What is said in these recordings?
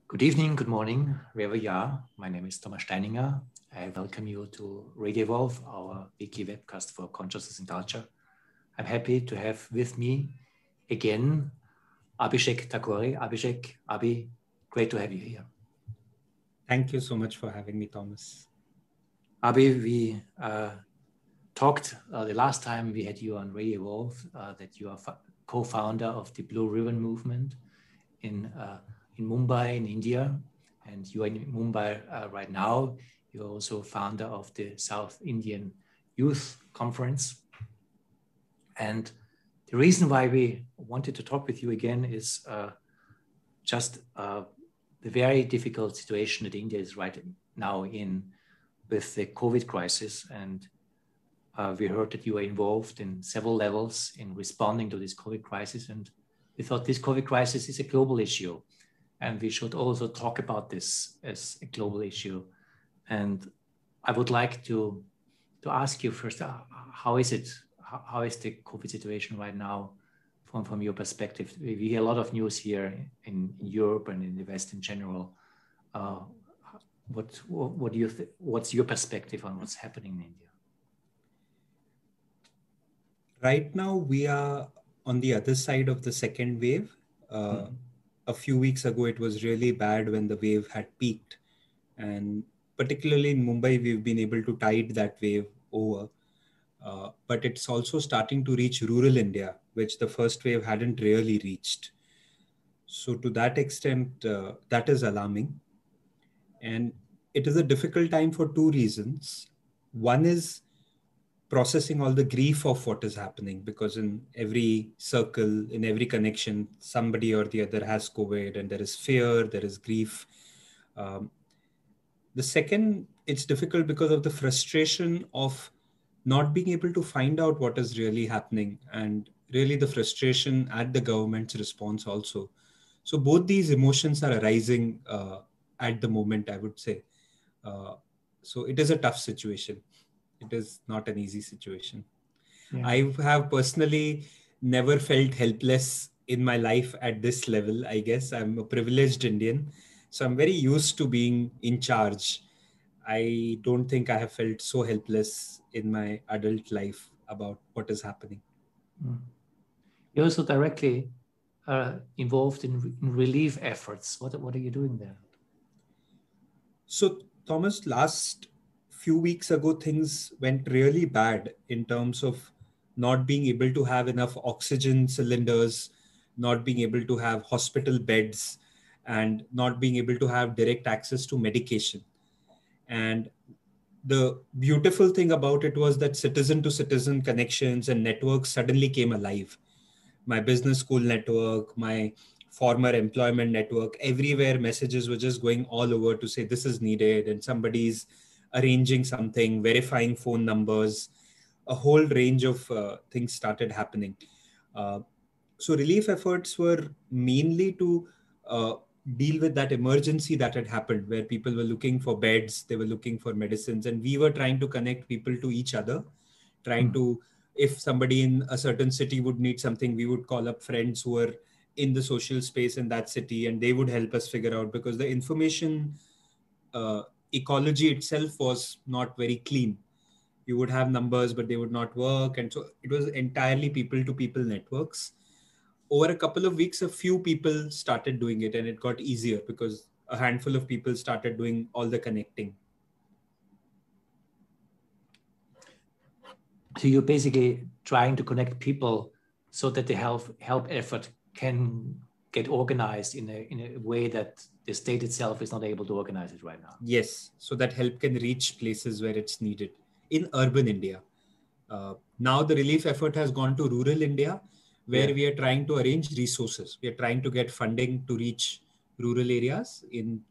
Good evening, good morning, wherever you are. My name is Thomas Steininger. I welcome you to Radio Evolve, our weekly webcast for consciousness and culture. I'm happy to have with me again Abhishek Thakore. Abhishek, Abhi, great to have you here. Thank you so much for having me, Thomas. Abhi, we talked the last time we had you on Radio Evolve that you are co-founder of the Blue Ribbon Movement in Mumbai, in India, and you are in Mumbai right now. You're also founder of the South Indian Youth Conference. And the reason why we wanted to talk with you again is just the very difficult situation that India is right now in with the COVID crisis. And we heard that you are involved in several levels in responding to this COVID crisis. And we thought this COVID crisis is a global issue. And we should also talk about this as a global issue. And I would like to ask you first, how is it? How is the COVID situation right now from your perspective? We hear a lot of news here in Europe and in the West in general. What do you what's your perspective on what's happening in India? Right now, we are on the other side of the second wave. A few weeks ago, it was really bad when the wave had peaked. And particularly in Mumbai, we've been able to tide that wave over. But it's also starting to reach rural India, which the first wave hadn't really reached. So to that extent, that is alarming. And it is a difficult time for two reasons. One is processing all the grief of what is happening, because in every circle, in every connection, somebody or the other has COVID, and there is fear, there is grief. The second, it's difficult because of the frustration of not being able to find out what is really happening, and really the frustration at the government's response also. So both these emotions are arising at the moment, I would say. So it is a tough situation. It is not an easy situation. Yeah. I have personally never felt helpless in my life at this level, I guess. I'm a privileged Indian, so I'm very used to being in charge. I don't think I have felt so helpless in my adult life about what is happening. You're also directly involved in relief efforts. What are you doing there? So, Thomas, last few weeks ago, things went really bad in terms of not being able to have enough oxygen cylinders, not being able to have hospital beds, and not being able to have direct access to medication. And the beautiful thing about it was that citizen to citizen connections and networks suddenly came alive. My business school network, my former employment network, everywhere messages were just going all over to say this is needed, and somebody's arranging something, verifying phone numbers. A whole range of things started happening. So relief efforts were mainly to deal with that emergency that had happened, where people were looking for beds, they were looking for medicines, and we were trying to connect people to each other, trying to, if somebody in a certain city would need something, we would call up friends who were in the social space in that city, and they would help us figure out, because the information ecology itself was not very clean. You would have numbers, but they would not work. And so it was entirely people to people networks. Over a couple of weeks, a few people started doing it, and it got easier because a handful of people started doing all the connecting. So you're basically trying to connect people so that the help effort can get organized in a way that the state itself is not able to organize it right now. Yes, so that help can reach places where it's needed in urban India. Now the relief effort has gone to rural India, where we are trying to arrange resources. We are trying to get funding to reach rural areas in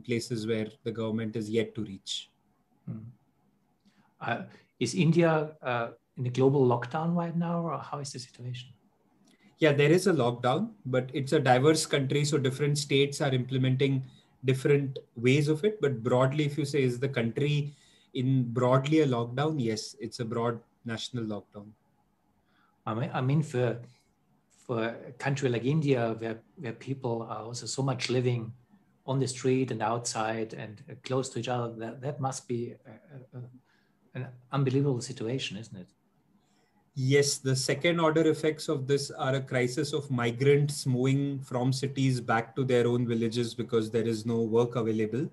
places where the government is yet to reach. Is India in a global lockdown right now, or how is the situation? Yeah, there is a lockdown, but it's a diverse country, so different states are implementing different ways of it. But broadly, if you say, is the country in broadly a lockdown? Yes, it's a broad national lockdown. I mean, for a country like India, where people are also so much living on the street and outside and close to each other, that must be an unbelievable situation, isn't it? Yes, the second order effects of this are a crisis of migrants moving from cities back to their own villages because there is no work available.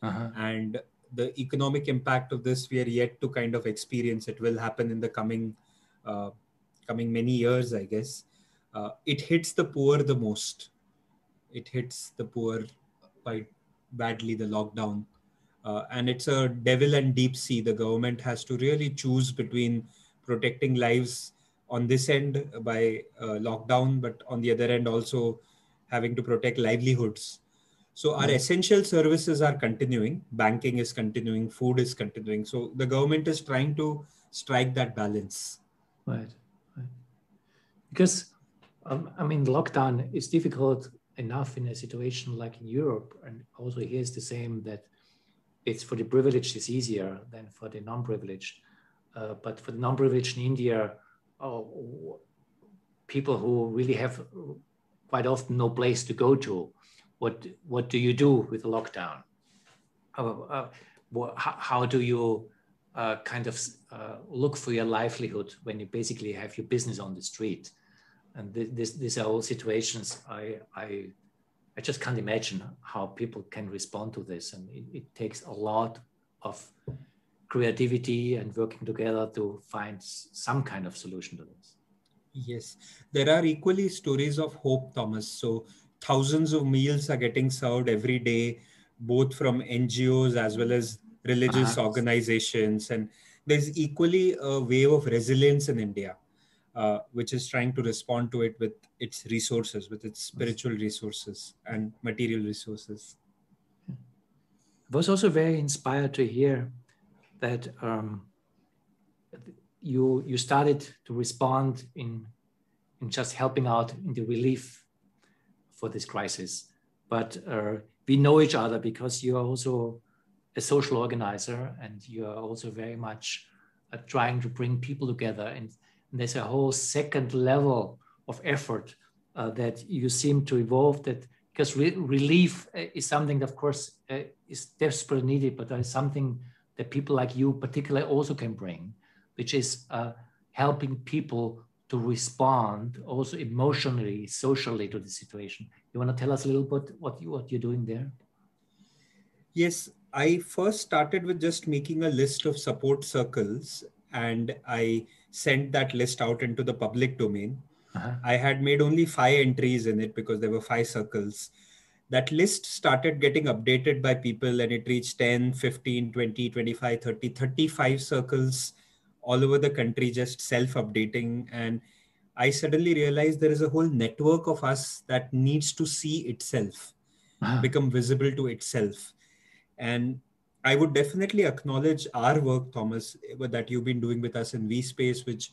Uh-huh. And the economic impact of this, we are yet to kind of experience. It will happen in the uh, coming many years, I guess. It hits the poor the most. It hits the poor quite badly, the lockdown. And it's a devil and deep sea. The government has to really choose between protecting lives on this end by lockdown, but on the other end also having to protect livelihoods. So our Right. essential services are continuing, banking is continuing, food is continuing. So the government is trying to strike that balance. Right. Right. Because I mean, lockdown is difficult enough in a situation like in Europe, and also here is the same, that it's for the privileged is easier than for the non-privileged. But for the non-privileged in India, people who really have quite often no place to go to, what do you do with the lockdown? How do you kind of look for your livelihood when you basically have your business on the street? And these are all situations I just can't imagine how people can respond to this. And it takes a lot of creativity and working together to find some kind of solution to this. Yes, there are equally stories of hope, Thomas. So thousands of meals are getting served every day, both from NGOs as well as religious Uh-huh. organizations. And there's equally a wave of resilience in India, which is trying to respond to it with its resources, with its spiritual resources and material resources. I was also very inspired to hear that you started to respond in just helping out in the relief for this crisis. But we know each other because you are also a social organizer, and you are also very much trying to bring people together. And there's a whole second level of effort that you seem to evolve, that because relief is something that, of course, is desperately needed, but there is something that people like you particularly also can bring, which is helping people to respond also emotionally, socially to the situation. You want to tell us a little bit what you're doing there? Yes, I first started with just making a list of support circles, and I sent that list out into the public domain. Uh-huh. I had made only 5 entries in it because there were 5 circles. That list started getting updated by people, and it reached 10, 15, 20, 25, 30, 35 circles all over the country, just self updating. And I suddenly realized there is a whole network of us that needs to see itself, Uh-huh. become visible to itself. And I would definitely acknowledge our work, Thomas, that you've been doing with us in VSpace, which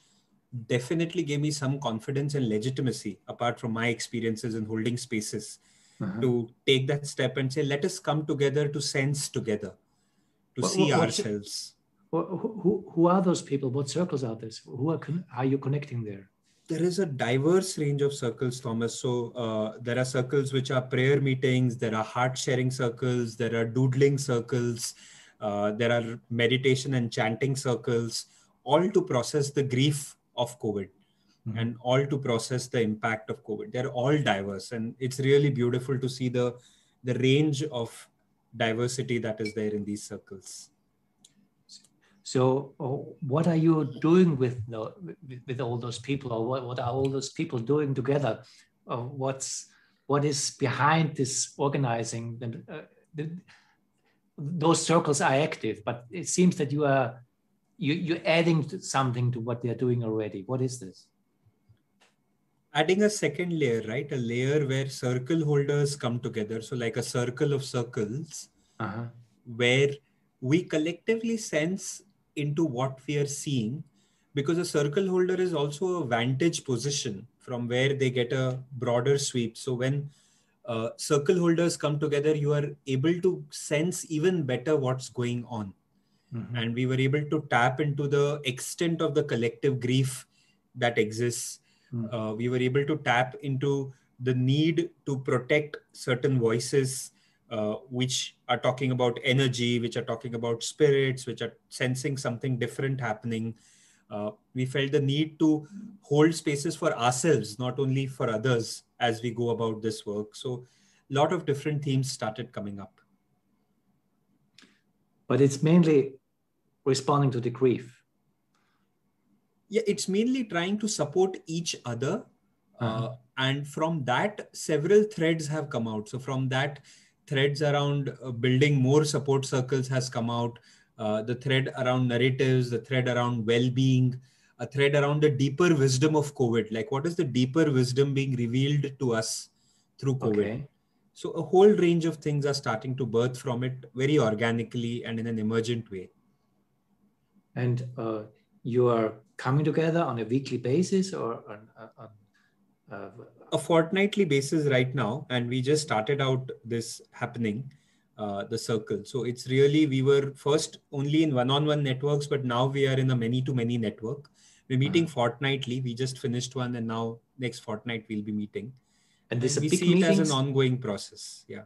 definitely gave me some confidence and legitimacy, apart from my experiences in holding spaces, Uh-huh. to take that step and say, let us come together to sense together, to see What's ourselves. who are those people? What circles are this? Are you connecting there? There is a diverse range of circles, Thomas. So there are circles which are prayer meetings, there are heart sharing circles, there are doodling circles, there are meditation and chanting circles, all to process the grief of COVID Mm-hmm. and all to process the impact of COVID. They're all diverse, and it's really beautiful to see the range of diversity that is there in these circles. So, what are you doing with all those people, or what are all those people doing together? What is behind this organizing? Those circles are active, but it seems that you're adding something to what they're doing already. What is this? Adding a second layer, right? A layer where circle holders come together. So, like a circle of circles, Uh-huh. where we collectively sense into what we are seeing, because a circle holder is also a vantage position from where they get a broader sweep. So when circle holders come together, you are able to sense even better what's going on. Mm-hmm. And we were able to tap into the extent of the collective grief that exists. We were able to tap into the need to protect certain voices which are talking about energy, which are talking about spirits, which are sensing something different happening. We felt the need to hold spaces for ourselves, not only for others, as we go about this work. So a lot of different themes started coming up. But it's mainly responding to the grief. Yeah, it's mainly trying to support each other. And from that, several threads have come out. So from that, threads around building more support circles has come out. The thread around narratives, the thread around well-being, a thread around the deeper wisdom of COVID. Like, what is the deeper wisdom being revealed to us through COVID? Okay. So a whole range of things are starting to birth from it very organically and in an emergent way. And you are coming together on a weekly basis or on a fortnightly basis right now, and we just started out this happening, the circle. So it's really, we were first only in one-on-one networks, but now we are in a many-to-many network. We're meeting fortnightly. We just finished one, and now next fortnight we'll be meeting. And these are we big see it as an meetings? ongoing process. Yeah.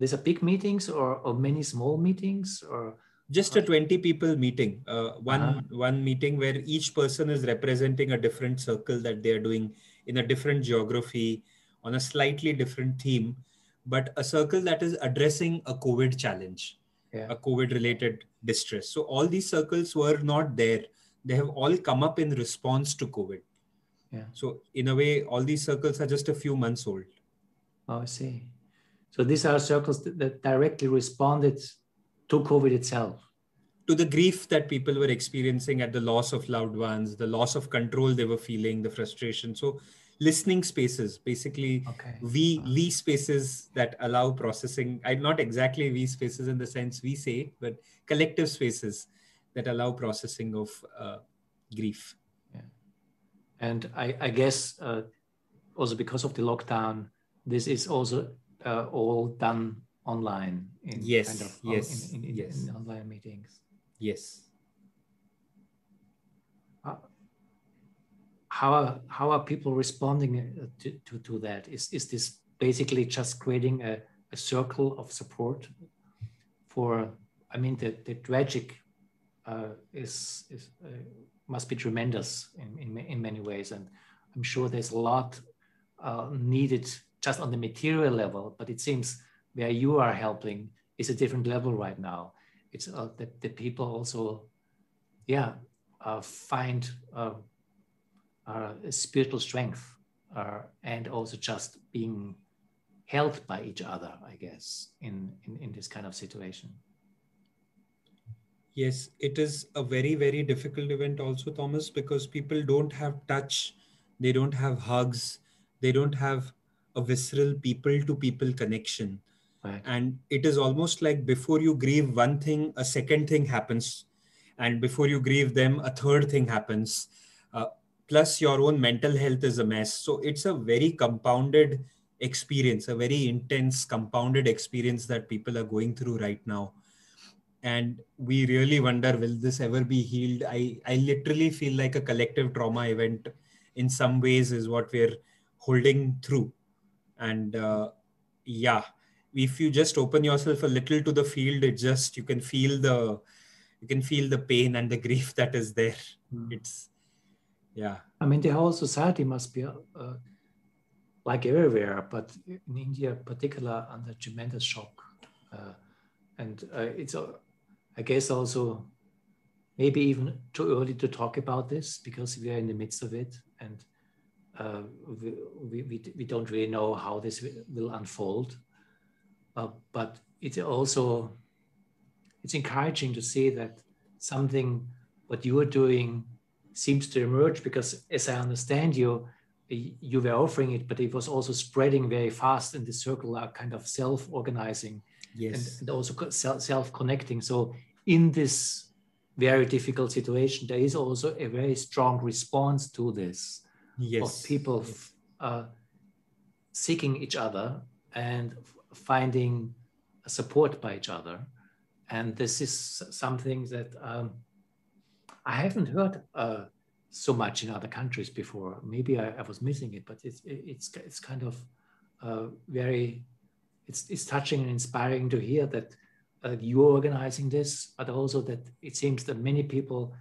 These are big meetings or many small meetings or? Just a 20 people meeting, one meeting where each person is representing a different circle that they are doing in a different geography on a slightly different theme, but a circle that is addressing a COVID challenge, a COVID related distress. So all these circles were not there. They have all come up in response to COVID. Yeah. So in a way, all these circles are just a few months old. Oh, I see. So these are circles that directly responded to COVID itself. To the grief that people were experiencing at the loss of loved ones, the loss of control they were feeling, the frustration. So listening spaces, basically we spaces that allow processing. I'm not exactly we spaces in the sense we say, but collective spaces that allow processing of grief. Yeah. And I guess also because of the lockdown, this is also all done online in in online meetings. Yes. How are people responding to that? Is this basically just creating a circle of support for? I mean, the tragic must be tremendous in many ways, and I'm sure there's a lot needed just on the material level. But it seems where you are helping is a different level right now. It's that the people also, find spiritual strength and also just being held by each other, I guess, in this kind of situation. Yes, it is a very, very difficult event also, Thomas, because people don't have touch, they don't have hugs, they don't have a visceral people-to-people connection. Right. And it is almost like before you grieve one thing, a second thing happens. And before you grieve them, a third thing happens. Plus your own mental health is a mess. So it's a very compounded experience, a very intense compounded experience that people are going through right now. And we really wonder, will this ever be healed? I literally feel like a collective trauma event in some ways is what we're holding through. And if you just open yourself a little to the field, you can feel the pain and the grief that is there. I mean, the whole society must be like everywhere, but in India in particular, under tremendous shock. And it's, I guess, also maybe even too early to talk about this because we are in the midst of it, and we don't really know how this will unfold. But it's also, it's encouraging to see that something, what you are doing, seems to emerge, because as I understand you were offering it, but it was also spreading very fast in the circular kind of self-organizing. Yes. And also self-connecting. So in this very difficult situation, there is also a very strong response to this. Yes. Of people seeking each other and finding support by each other. And this is something that I haven't heard so much in other countries before. Maybe I was missing it, but it's kind of very, it's touching and inspiring to hear that you're organizing this, but also that it seems that many people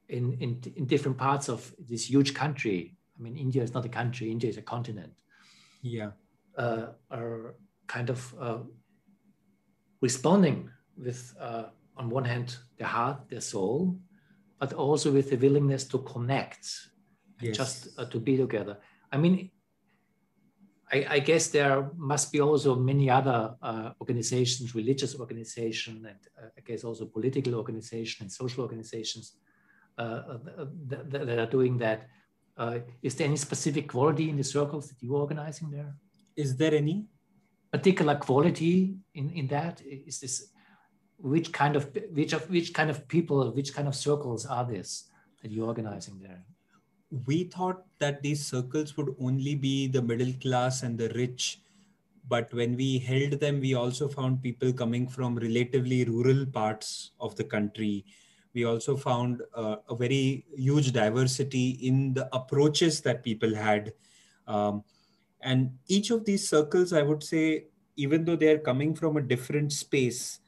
in different parts of this huge country, I mean, India is not a country, India is a continent, are kind of responding with, on one hand, their heart, their soul, but also with the willingness to connect and just to be together. I mean, I guess there must be also many other organizations, religious organizations, and I guess also political organizations and social organizations that are doing that. Is there any specific quality in the circles that you're organizing there? Is there any particular quality in that? Is this which kind of people, which kind of circles are this that you're organizing there? We thought that these circles would only be the middle class and the rich. But when we held them, we also found people coming from relatively rural parts of the country. We also found a very huge diversity in the approaches that people had. And each of these circles, I would say, even though they are coming from a different space,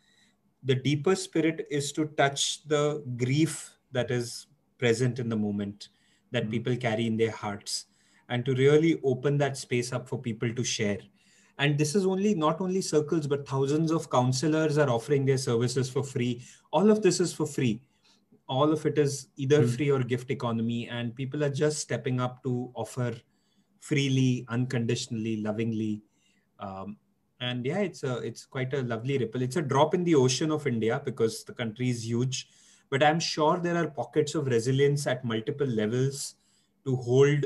the deeper spirit is to touch the grief that is present in the moment, that people carry in their hearts, and to really open that space up for people to share. And this is not only circles, but thousands of counselors are offering their services for free. All of this is for free. All of it is either free or gift economy, and people are just stepping up to offer freely, unconditionally, lovingly. And yeah, it's quite a lovely ripple. It's a drop in the ocean of India because the country is huge, but I'm sure there are pockets of resilience at multiple levels to hold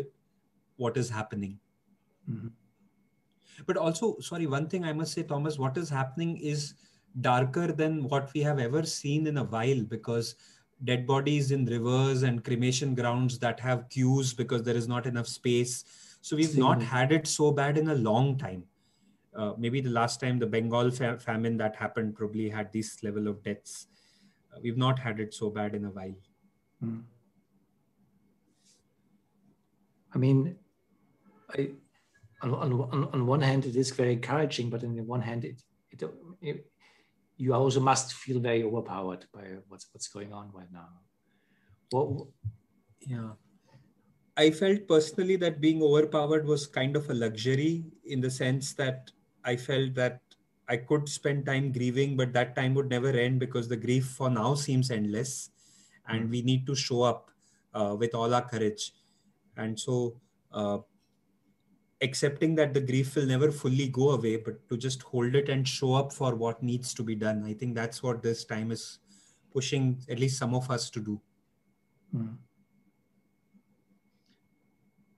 what is happening. But also, sorry, one thing I must say, Thomas, what is happening is darker than what we have ever seen in a while, because dead bodies in rivers and cremation grounds that have queues because there is not enough space. So we've not had it so bad in a long time. Maybe the last time the Bengal famine that happened probably had this level of deaths. We've not had it so bad in a while. I mean, on one hand, it is very encouraging, but on the one hand, you also must feel very overpowered by what's going on right now. Yeah. I felt personally that being overpowered was kind of a luxury, in the sense that I felt that I could spend time grieving, but that time would never end because the grief for now seems endless, and we need to show up with all our courage. And so accepting that the grief will never fully go away, but to just hold it and show up for what needs to be done. I think that's what this time is pushing at least some of us to do.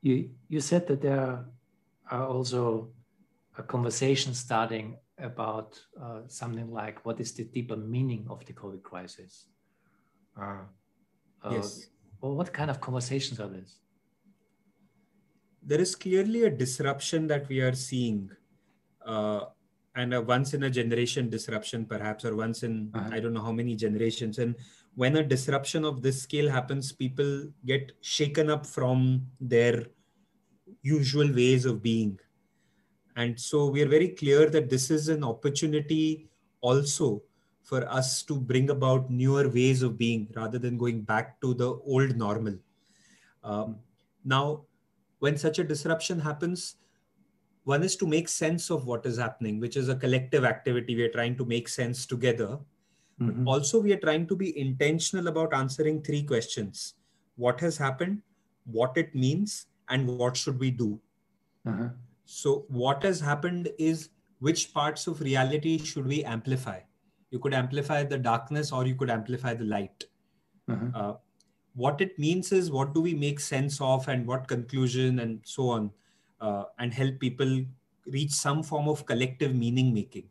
You said that there are also a conversation starting about something like, what is the deeper meaning of the COVID crisis? Yes. Well, what kind of conversations are these? There is clearly a disruption that we are seeing, and a once in a generation disruption, perhaps, or once in I don't know how many generations. And when a disruption of this scale happens, people get shaken up from their usual ways of being. And so we are very clear that this is an opportunity also for us to bring about newer ways of being rather than going back to the old normal. Now, when such a disruption happens, one is to make sense of what is happening, which is a collective activity. We are trying to make sense together. But also we are trying to be intentional about answering three questions: what has happened, what it means, and what should we do? So what has happened is, which parts of reality should we amplify? You could amplify the darkness or you could amplify the light. What it means is, what do we make sense of and what conclusion and so on, and help people reach some form of collective meaning making.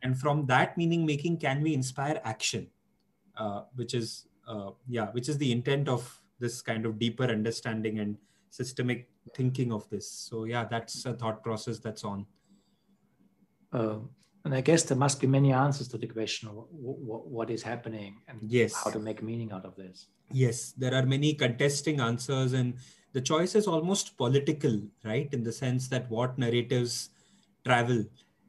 And from that meaning making, can we inspire action, which is the intent of this kind of deeper understanding and systemic thinking of this. So yeah, that's a thought process that's on. And I guess there must be many answers to the question of what is happening and Yes. how to make meaning out of this. Yes, there are many contesting answers, and the choice is almost political, right? In the sense that what narratives travel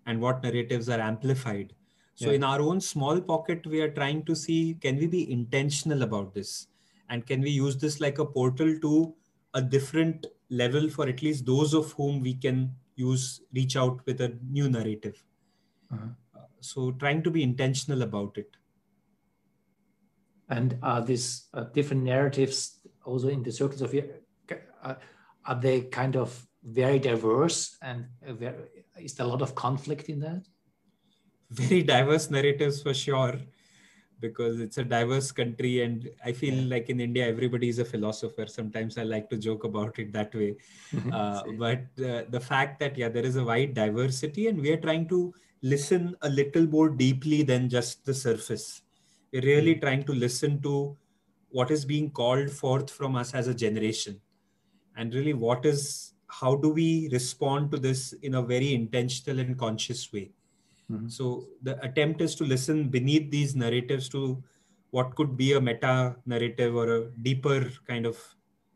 and what narratives are amplified. So, Yeah. in our own small pocket, we are trying to see, can we be intentional about this? And can we use this like a portal to a different level for at least those of whom we can reach out with a new narrative? Uh-huh. So, trying to be intentional about it. And are these different narratives also in the circles of are they kind of very diverse, and is there a lot of conflict in that? Very diverse narratives for sure, because it's a diverse country, and I feel like in India everybody is a philosopher. Sometimes I like to joke about it that way. But the fact that there is a wide diversity, and we are trying to listen a little more deeply than just the surface. We're really trying to listen to what is being called forth from us as a generation, and really how do we respond to this in a very intentional and conscious way. So the attempt is to listen beneath these narratives to what could be a meta narrative or a deeper kind of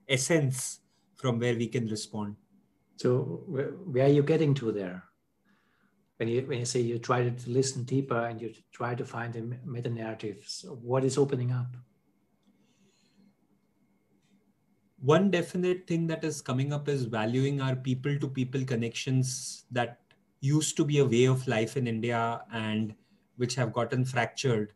essence from where we can respond. So where are you getting to there? When you say you try to listen deeper and you try to find the meta narratives, what is opening up? One definite thing that is coming up is valuing our people to people connections that used to be a way of life in India and which have gotten fractured.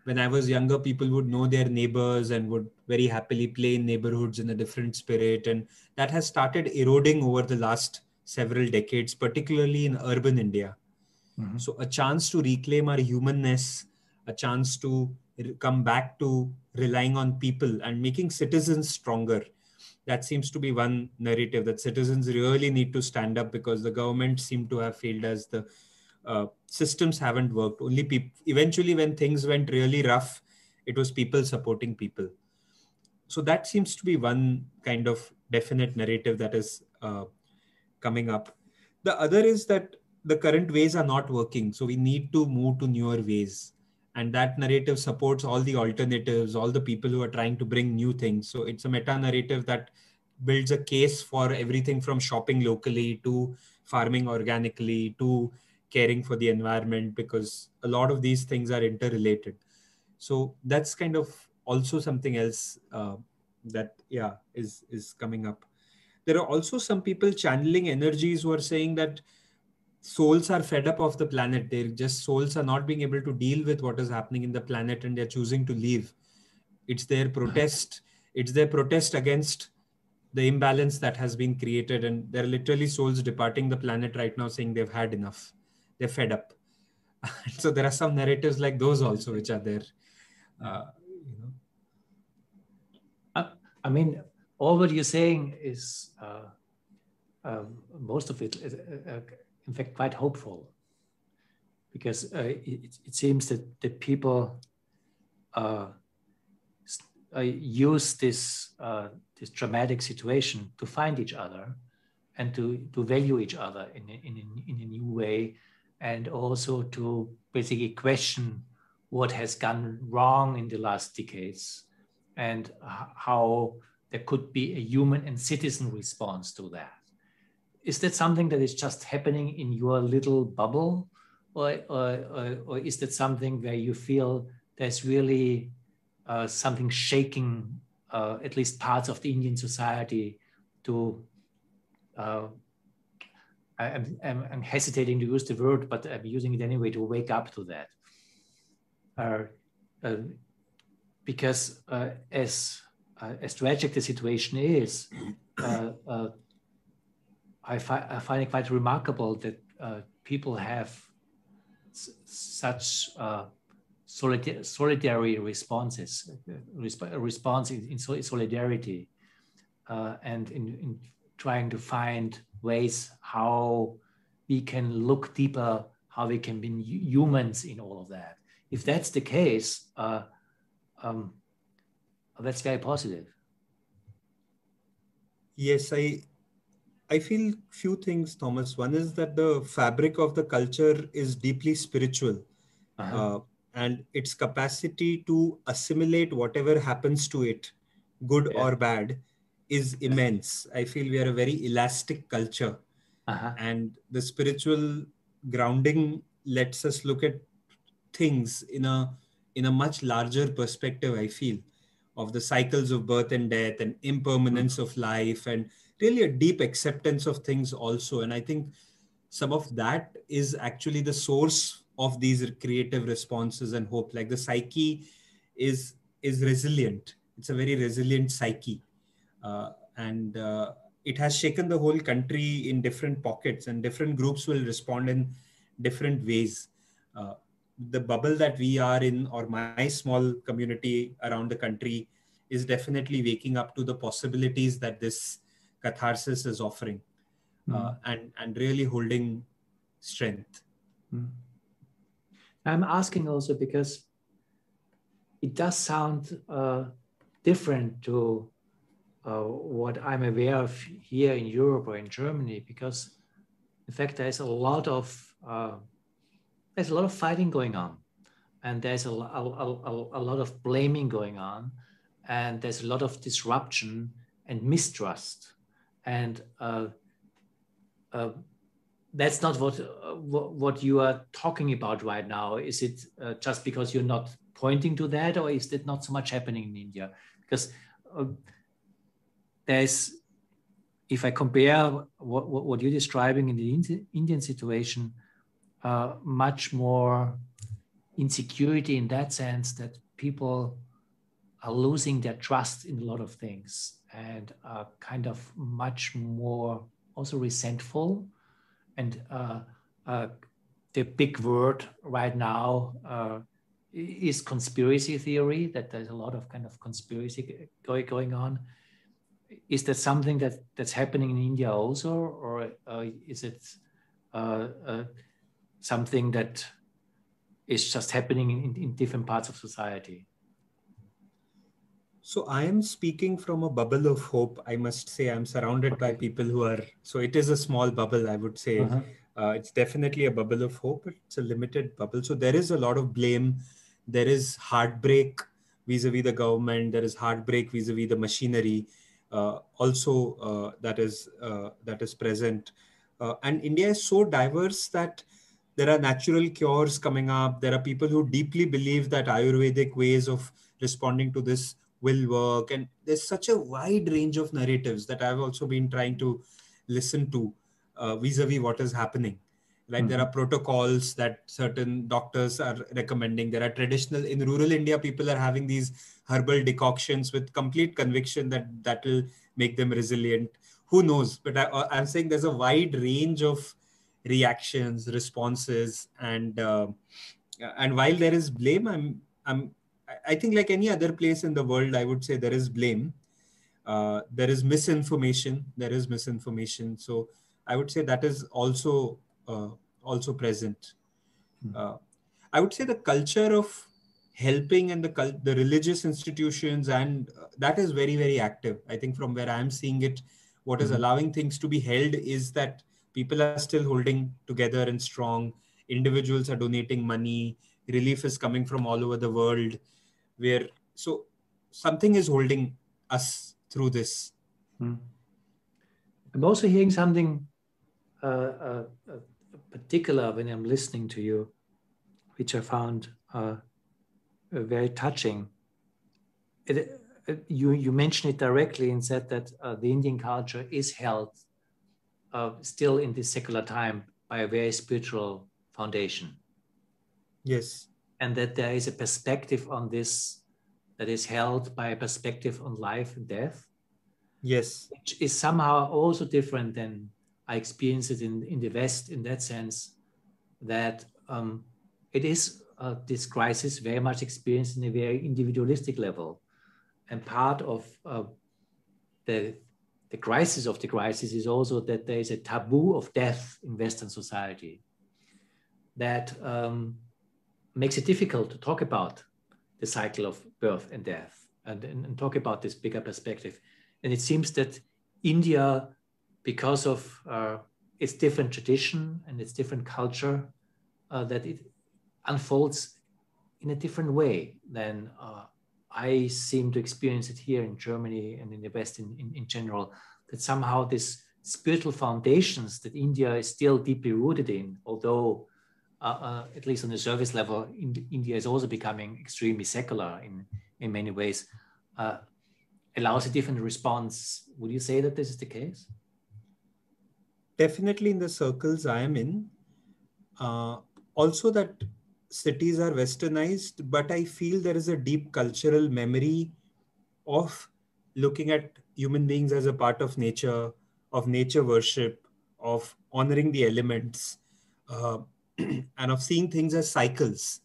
When I was younger, people would know their neighbors and would very happily play in neighborhoods in a different spirit. And that has started eroding over the last several decades, particularly in urban India. So a chance to reclaim our humanness, a chance to come back to relying on people and making citizens stronger. That seems to be one narrative, that citizens really need to stand up because the government seem to have failed as the systems haven't worked. Only people, eventually when things went really rough, it was people supporting people. So that seems to be one kind of definite narrative that is coming up. The other is that the current ways are not working. So we need to move to newer ways. And that narrative supports all the alternatives, all the people who are trying to bring new things. So it's a meta narrative that builds a case for everything from shopping locally to farming organically to caring for the environment, because a lot of these things are interrelated. So that's kind of also something else that is coming up. There are also some people channeling energies who are saying that souls are fed up of the planet. They're just souls are not being able to deal with what is happening in the planet, and they're choosing to leave. It's their protest. It's their protest against the imbalance that has been created, and there are literally souls departing the planet right now saying they've had enough. They're fed up. So there are some narratives like those also which are there. I mean, all what you're saying is most of it is, in fact, quite hopeful, because it seems that the people use this dramatic situation to find each other and to value each other in a new way, and also to basically question what has gone wrong in the last decades and how there could be a human and citizen response to that. Is that something that is just happening in your little bubble, or is that something where you feel there's really something shaking at least parts of the Indian society to I'm hesitating to use the word, but I'm using it anyway, to wake up to that. Because as tragic the situation is, I find it quite remarkable that people have such solidary responses, response in solidarity, and in trying to find ways how we can look deeper, how we can be humans in all of that. If that's the case, that's very positive. Yes, I feel few things, Thomas. One is that the fabric of the culture is deeply spiritual, Uh-huh. uh, and its capacity to assimilate whatever happens to it, good Yeah. or bad, is Yeah. immense. I feel we are a very elastic culture, Uh-huh. and the spiritual grounding lets us look at things in a much larger perspective, I feel, of the cycles of birth and death and impermanence Mhm. of life, and really a deep acceptance of things also. And I think some of that is actually the source of these creative responses and hope. Like the psyche is is resilient. It's a very resilient psyche, and it has shaken the whole country in different pockets, and different groups will respond in different ways. Uh, the bubble that we are in, or my small community around the country, is definitely waking up to the possibilities that this catharsis is offering, Mhm. and really holding strength. Mhm. I'm asking also because it does sound different to what I'm aware of here in Europe or in Germany, because in fact there's a lot of fighting going on, and there's a lot of blaming going on, and there's a lot of disruption and mistrust, and uh, that's not what you are talking about right now. Is it just because you're not pointing to that, or is that not so much happening in India? Because uh, there's, if I compare what you're describing in the Indian situation, much more insecurity in that sense that people are losing their trust in a lot of things and are kind of much more also resentful. And the big word right now is conspiracy theory, that there's a lot of kind of conspiracy going on. Is that something that's happening in India also, or is it uh, uh, something that is just happening in different parts of society? So I am speaking from a bubble of hope. I must say I'm surrounded by Okay. people who are. So it is a small bubble, I would say. Uh-huh. It's definitely a bubble of hope, but it's a limited bubble. So there is a lot of blame. There is heartbreak vis-a-vis the government. There is heartbreak vis-a-vis the machinery. Also, that is present. And India is so diverse that there are natural cures coming up. There are people who deeply believe that Ayurvedic ways of responding to this will work. And there's such a wide range of narratives that I've also been trying to listen to vis-a-vis what is happening. Like there Mm-hmm. are protocols that certain doctors are recommending. There are traditional, in rural India, people are having these herbal decoctions with complete conviction that that will make them resilient. Who knows? But I'm saying there's a wide range of reactions, responses, and while there is blame, I think like any other place in the world, I would say there is blame. There is misinformation. There is misinformation. So I would say that is uh, also present. Uh, I would say the culture of helping and the religious institutions, and that is very, very active. I think from where I'm seeing it, what is Mm-hmm. allowing things to be held is that people are still holding together and strong. Individuals are donating money. Relief is coming from all over the world. Where so something is holding us through this. Mm-hmm. I'm also hearing something particular when I'm listening to you, which I found very touching. You mentioned it directly and said that the Indian culture is held still in this secular time by a very spiritual foundation, Yes. and that there is a perspective on this that is held by a perspective on life and death, Yes. which is somehow also different than I experience it in the West, in that sense that it is this crisis very much experienced in a very individualistic level. And part of the, the crisis of the crisis is also that there is a taboo of death in Western society that makes it difficult to talk about the cycle of birth and death and talk about this bigger perspective. And it seems that India because of its different tradition and its different culture, that it unfolds in a different way than I seem to experience it here in Germany and in the West in general, that somehow this spiritual foundations that India is still deeply rooted in, although at least on the surface level, India is also becoming extremely secular in many ways, allows a different response. Would you say that this is the case? Definitely in the circles I am in. Also that cities are westernized, but I feel there is a deep cultural memory of looking at human beings as a part of nature worship, of honoring the elements, uh, and of seeing things as cycles.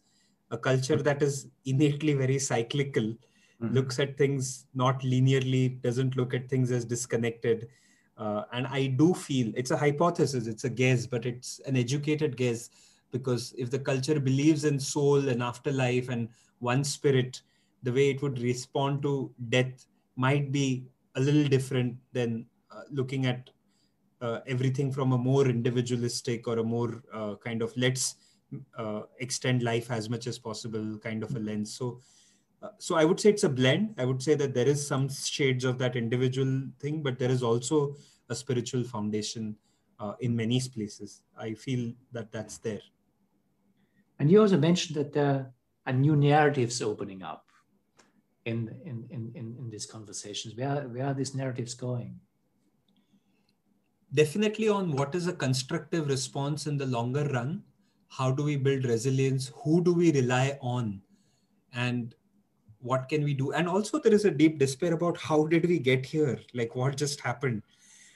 A culture that is innately very cyclical looks at things not linearly, doesn't look at things as disconnected. And I do feel it's a hypothesis, it's a guess, but it's an educated guess, because if the culture believes in soul and afterlife and one spirit, the way it would respond to death might be a little different than looking at everything from a more individualistic or a more kind of let's extend life as much as possible kind of a lens. So I would say it's a blend. I would say that there is some shades of that individual thing, but there is also a spiritual foundation in many places. I feel that that's there. And you also mentioned that there are new narratives opening up in these conversations. Where are these narratives going? Definitely on what is a constructive response in the longer run. How do we build resilience? Who do we rely on? And what can we do? And also there is a deep despair about how did we get here? Like what just happened?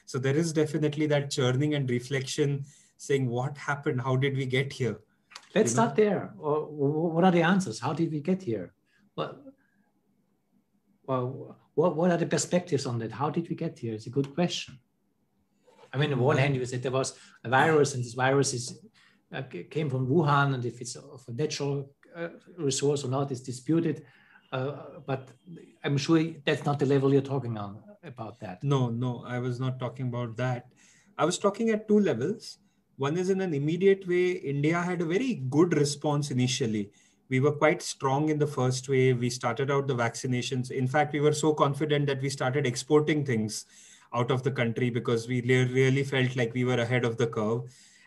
So there is definitely that churning and reflection saying what happened? How did we get here? Let's start there. Or what are the answers? How did we get here? Well, what are the perspectives on that? How did we get here? It's a good question. I mean, on one hand, you said there was a virus, and this virus came from Wuhan, and if it's of a natural resource or not is disputed. But I'm sure that's not the level you're talking on about that. No, I was not talking about that. I was talking at two levels. One is in an immediate way, India had a very good response initially. We were quite strong in the first wave. We started out the vaccinations. In fact, we were so confident that we started exporting things out of the country because we really felt like we were ahead of the curve.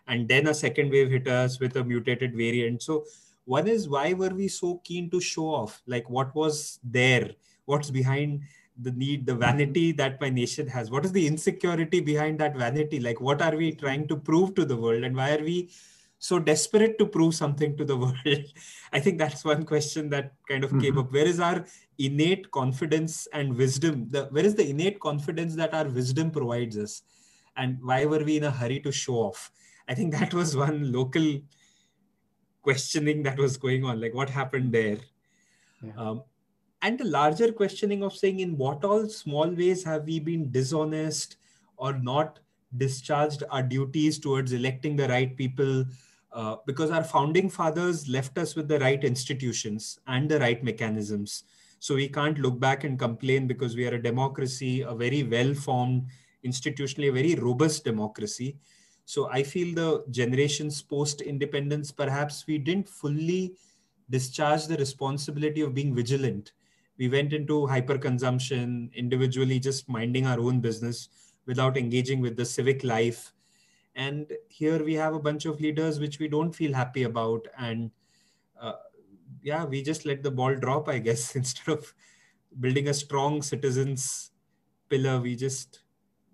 And then a second wave hit us with a mutated variant. So one is, why were we so keen to show off? Like what was there? What's behind the need, the vanity that my nation has? What is the insecurity behind that vanity? Like what are we trying to prove to the world, and why are we so desperate to prove something to the world? I think that's one question that kind of came up. Where is our innate confidence and wisdom? Where is the innate confidence that our wisdom provides us? And why were we in a hurry to show off? I think that was one local questioning that was going on, like what happened there. Yeah. And the larger questioning of saying, in what all small ways have we been dishonest or not discharged our duties towards electing the right people? Because our founding fathers left us with the right institutions and the right mechanisms. So we can't look back and complain, because we are a democracy, a very well-formed, institutionally a very robust democracy. So I feel the generations post-independence, perhaps we didn't fully discharge the responsibility of being vigilant. We went into hyperconsumption, individually just minding our own business without engaging with the civic life. And here we have a bunch of leaders which we don't feel happy about. And we just let the ball drop, I guess. Instead of building a strong citizens pillar, we just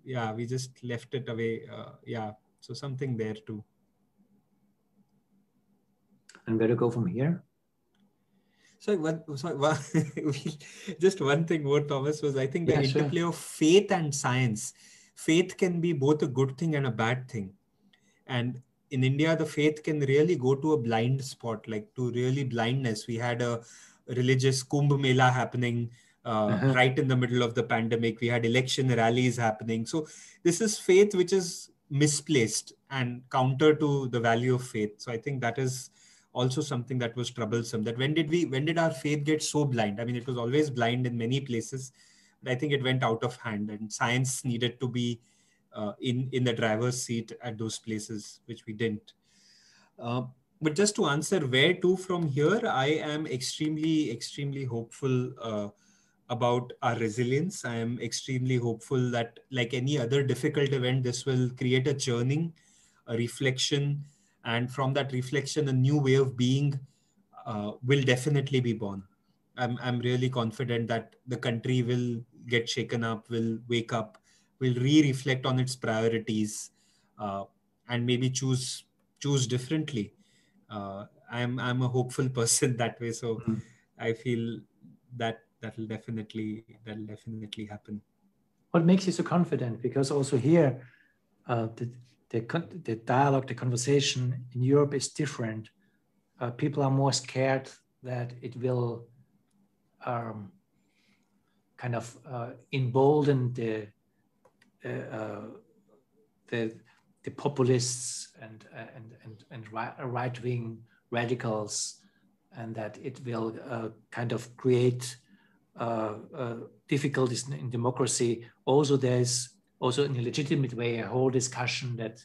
left it away. So something there too. And where to go from here? Just one thing more, Thomas, was I think the interplay of faith and science. Faith can be both a good thing and a bad thing. And in India, the faith can really go to a blind spot, like to really blindness. We had a religious Kumbh Mela happening right in the middle of the pandemic. We had election rallies happening. So this is faith which is misplaced and counter to the value of faith. So I think that is also something that was troublesome. That when did our faith get so blind? I mean, it was always blind in many places, but I think it went out of hand, and science needed to be in the driver's seat at those places, which we didn't. Uh, but just to answer where to from here, I am extremely hopeful about our resilience. I am extremely hopeful that, like any other difficult event, this will create a churning, a reflection, and from that reflection, a new way of being will definitely be born. I'm really confident that the country will get shaken up, will wake up, will reflect on its priorities, uh, and maybe choose differently. I'm a hopeful person that way, so Mm. I feel that that'll definitely happen. What makes you so confident? Because also here, the dialogue, the conversation in Europe is different. People are more scared that it will um, kind of embolden the the populists and right wing radicals, and that it will kind of create difficulties in democracy. Also, there's also in a legitimate way a whole discussion that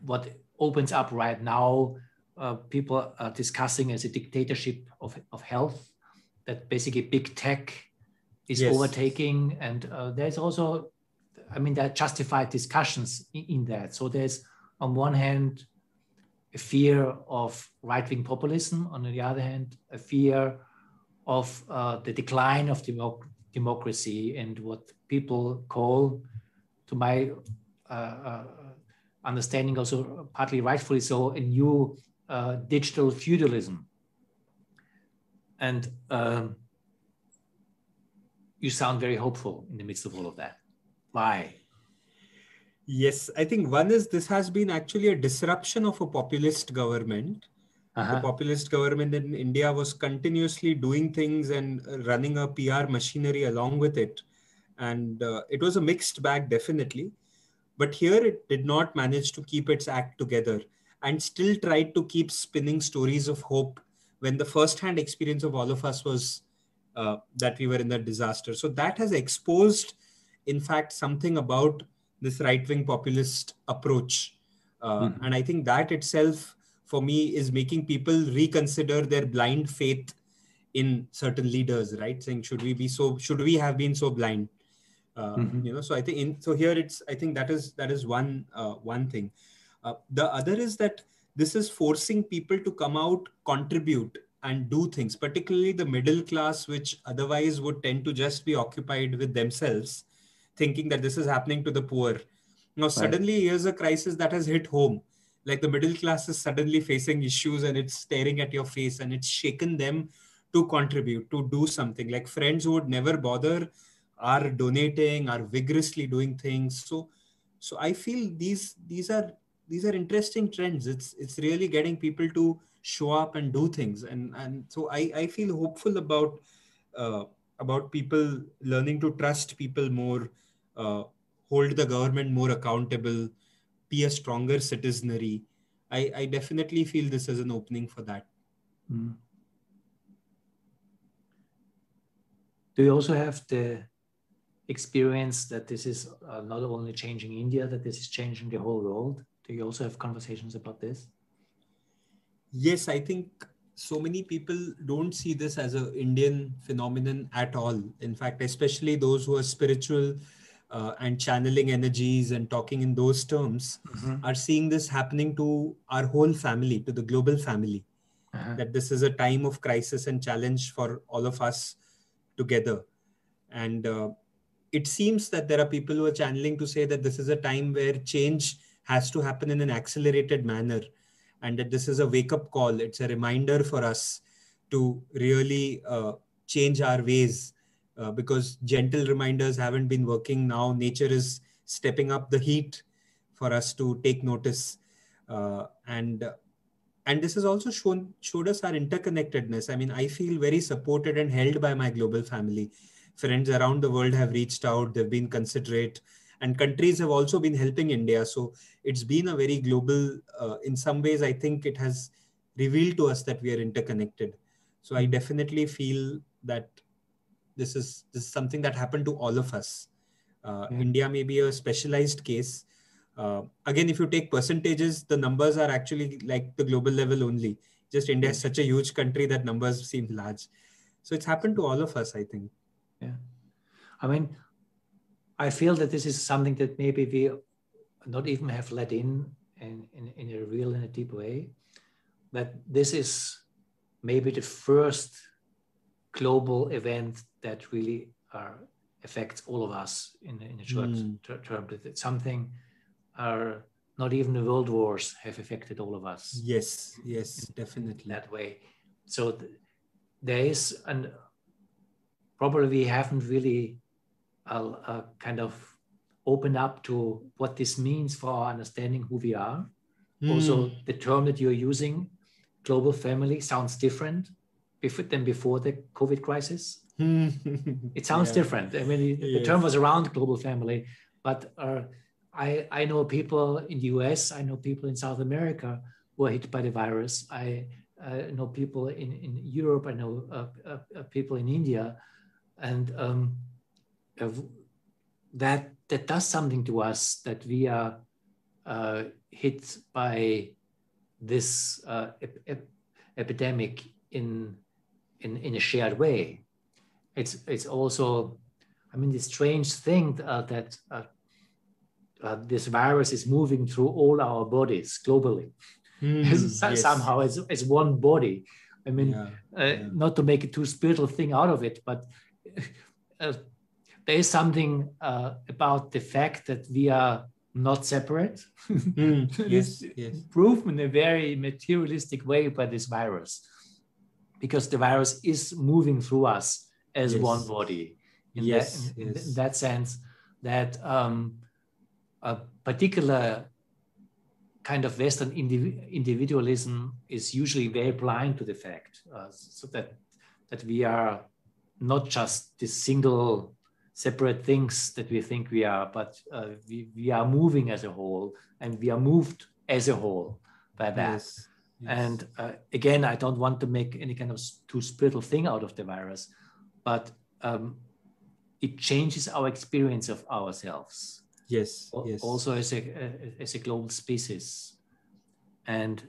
what opens up right now, people are discussing as a dictatorship of health, that basically big tech is Yes. overtaking. And there's also, I mean, there are justified discussions in that. So there's on one hand a fear of right-wing populism, on the other hand a fear of the decline of democracy and what people call, to my understanding also partly rightfully so, a new digital feudalism. And you sound very hopeful in the midst of all of that. Why? Yes, I think one is this has been actually a disruption of a populist government. The populist government in India was continuously doing things and running a PR machinery along with it. And it was a mixed bag, definitely. But here it did not manage to keep its act together and still tried to keep spinning stories of hope when the first-hand experience of all of us was that we were in that disaster. So that has exposed, in fact, something about this right-wing populist approach. And I think that itself, for me, is making people reconsider their blind faith in certain leaders, right? Saying, should we have been so blind? So I think I think that is one thing. The other is that this is forcing people to come out, contribute, and do things, particularly the middle class, which otherwise would tend to just be occupied with themselves, thinking that this is happening to the poor. Now, suddenly, here's a crisis that has hit home. Like the middle class is suddenly facing issues and it's staring at your face and it's shaken them to contribute, to do something. Like friends who would never bother are donating, are vigorously doing things. So I feel these are interesting trends. It's really getting people to show up and do things, and so I feel hopeful about people learning to trust people more, hold the government more accountable, be a stronger citizenry. I definitely feel this as an opening for that. Do you also have the experience that this is not only changing India, that this is changing the whole world? Do you also have conversations about this? Yes, I think so many people don't see this as an Indian phenomenon at all. In fact, especially those who are spiritual and channeling energies and talking in those terms are seeing this happening to our whole family, to the global family. That this is a time of crisis and challenge for all of us together. And it seems that there are people who are channeling to say that this is a time where change has to happen in an accelerated manner, and that this is a wake-up call. It's a reminder for us to really change our ways, because gentle reminders haven't been working. Now nature is stepping up the heat for us to take notice. And this has also showed us our interconnectedness. I mean, I feel very supported and held by my global family. Friends around the world have reached out, they've been considerate, and countries have also been helping India. So it's been a very global, in some ways, I think it has revealed to us that we are interconnected. So I definitely feel that this is something that happened to all of us. India may be a specialized case. Again, if you take percentages, the numbers are actually like the global level only. Just India is such a huge country that numbers seem large. So it's happened to all of us, I think. Yeah. I mean, I feel that this is something that maybe we not even have let in a real, in a deep way, that this is maybe the first global event that really affects all of us in a short term. That it's something, not even the world wars have affected all of us. Yes, definitely. That way. So there is, and probably we haven't really kind of opened up to what this means for our understanding who we are. Also, the term that you're using, global family, sounds different than before the COVID crisis. It sounds different. I mean, the term was around global family, but I know people in the US, I know people in South America who are hit by the virus. I know people in Europe, I know people in India, and that does something to us, that we are hit by this epidemic in a shared way. It's also, I mean, this strange thing that this virus is moving through all our bodies globally. Somehow as one body. I mean, not to make a too spiritual thing out of it, but there is something about the fact that we are not separate. Proved in a very materialistic way by this virus, because the virus is moving through us as one body. In that sense, that a particular kind of Western individualism is usually very blind to the fact, so that we are not just this single separate things that we think we are, but we are moving as a whole, and we are moved as a whole by that. And again, I don't want to make any kind of too spiritual thing out of the virus, but it changes our experience of ourselves. Also as a global species. And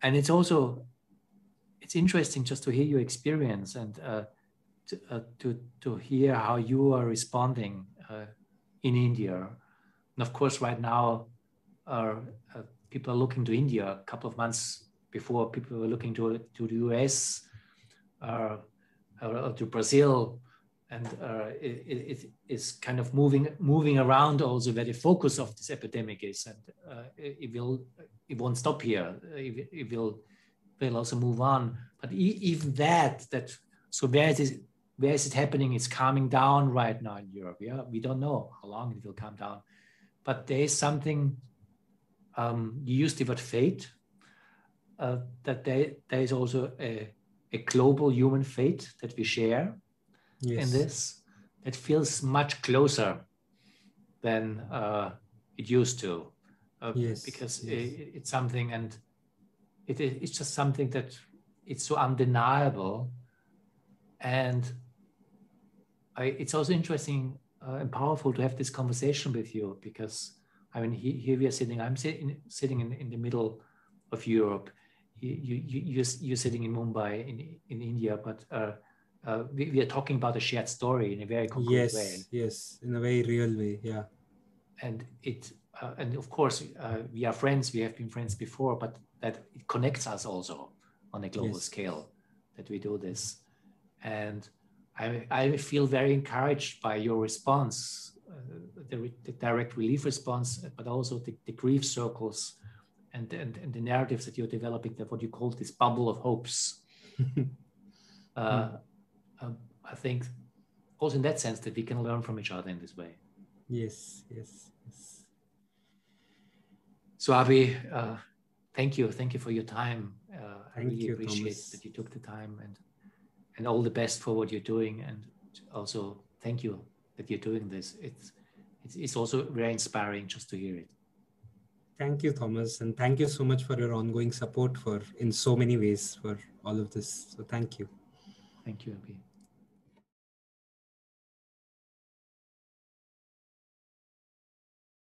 it's also, it's interesting just to hear your experience and to hear how you are responding in India. And of course, right now, people are looking to India. A couple of months before, people were looking to the US or to Brazil, and it is kind of moving around also where the focus of this epidemic is, and it won't stop here. It will also move on. But even that so where is it happening? It's calming down right now in Europe. Yeah, we don't know how long it will calm down, but there is something. You used the word fate. That there is also a global human fate that we share in this. It feels much closer than it used to, because it's something, and it's just something that it's so undeniable. And it's also interesting and powerful to have this conversation with you, because I mean, here we are sitting. I'm sitting in the middle of Europe. You're sitting in Mumbai in India, but we are talking about a shared story in a very concrete way. Yes, in a very real way, yeah. And and of course, we are friends. We have been friends before, but that it connects us also on a global scale, that we do this. And I feel very encouraged by your response, the direct relief response, but also the grief circles and the narratives that you're developing, that what you call this bubble of hopes. I think also in that sense that we can learn from each other in this way. Yes. So Abhi, thank you for your time. I really appreciate Thomas, that you took the time, and all the best for what you're doing. And also thank you that you're doing this. It's also very inspiring just to hear it. Thank you, Thomas, and thank you so much for your ongoing support in so many ways for all of this. So thank you. Thank you, Abhi.